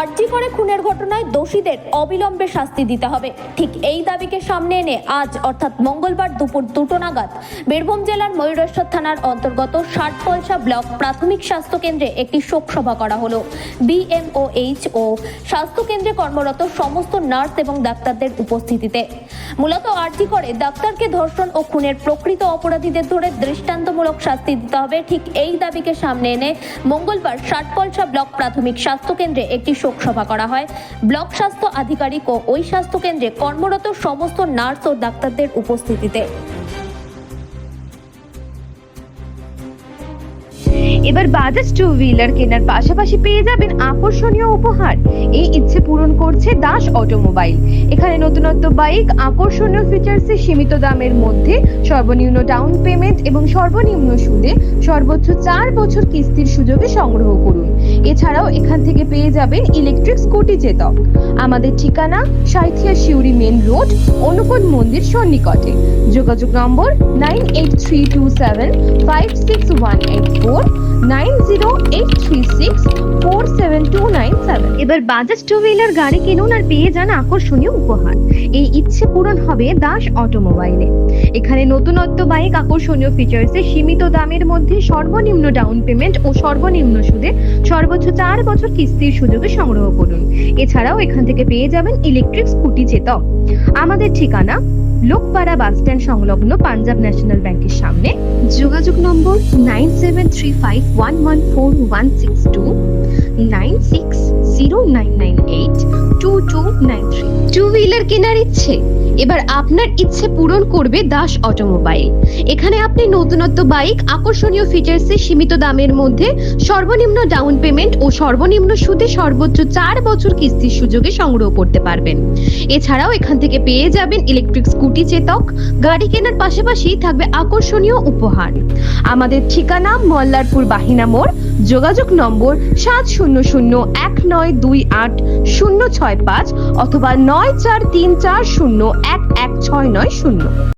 আরজি করে খুনের ঘটনায় দোষীদের অবিলম্বে শাস্তি দিতে হবে, ঠিক এই দাবিকে সামনে এনে আজ অর্থাৎ মঙ্গলবার দুপুর 2টো নাগাদ বীরভূম জেলার ময়ূরেশ্বর থানার অন্তর্গত ষাটপলসা ব্লক প্রাথমিক স্বাস্থ্য কেন্দ্রে একটি শোক সভা করা হলো। BMOH ও স্বাস্থ্য কেন্দ্রে কর্মরত সমস্ত নার্স এবং ডাক্তারদের উপস্থিতিতে মূলত আরজি করে ডাক্তারকে ধর্ষণ ও খুনের প্রকৃত অপরাধীদের ধরে দৃষ্টান্তমূলক শাস্তি দিতে হবে, ঠিক এই দাবিকে সামনে এনে মঙ্গলবার ষাটপলসা ব্লক প্রাথমিক স্বাস্থ্য কেন্দ্রে একটি শোক সভা করা হয়। ব্লক স্বাস্থ্য আধিকারিক ও ওই স্বাস্থ্য কেন্দ্রে কর্মরত সমস্ত নার্স ও ডাক্তারদের উপস্থিতিতে। এবার বাজাজ টু হুইলার কেনার পাশাপাশি পেয়ে যাবেন আকর্ষণীয় উপহার। এই ইচ্ছে পূরণ করছে দাস অটোমোবাইল। এখানে নতুনত্ব বাইক, আকর্ষণীয় ফিচার্সে সীমিত দামের মধ্যে সর্বনিম্ন ডাউন পেমেন্ট এবং সর্বনিম্ন সুদে সর্বোচ্চ 4 বছর কিস্তির সুযোগে সংগ্রহ করুন। এছাড়াও এখান থেকে পেয়ে যাবেন ইলেকট্রিক স্কুটি চেতক। আমাদের ঠিকানা সাঁইথিয়া শিউরি মেন রোড, অনুকূল মন্দির সন্নিকটে। যোগাযোগ নম্বর 9832756184 9083647297। এবার বাজাজ টু হুইলার গাড়ি কিনুন আর পেয়ে যান আকর্ষণীয় উপহার। এই ইচ্ছে পূরণ হবে দাস অটোমোবাইলে। এখানে নতুনত্ব বাইক, আকর্ষণীয় ফিচার্সে সীমিত দামের মধ্যে সর্বনিম্ন ডাউন পেমেন্ট ও সর্বনিম্ন সুদে সর্বোচ্চ 4 বছর কিস্তির সুযোগে সংগ্রহ করুন। এছাড়াও এখান থেকে পেয়ে যাবেন ইলেকট্রিক স্কুটি চেতক। আমাদের ঠিকানা লোকপাড়া বাস স্ট্যান্ড সংলগ্ন পাঞ্জাব ন্যাশনাল ব্যাংকের সামনে। যোগাযোগ নম্বর 9735114162 9609982293। টু হুইলার কেনার ইচ্ছে, এবার আপনার ইচ্ছে পূরণ করবে দাস অটোমোবাইল। এখানে আপনি নতুনত্ব বাইক, আকর্ষণীয় ফিচার্সে সীমিত দামের মধ্যে সর্বনিম্ন ডাউন পেমেন্ট ও সর্বনিম্ন সুদে সর্বোচ্চ 4 বছর কিস্তির সুযোগে সংগ্রহ করতে পারবেন। এছাড়াও এখান থেকে পেয়ে যাবেন ইলেকট্রিক স্কুটি চেতক। গাড়ি কেনার পাশাপাশি থাকবে আকর্ষণীয় উপহার। আমাদের ঠিকানা মল্লারপুর বাহিনা মোড়। যোগাযোগ নম্বর 7001928065 অথবা 9434011690।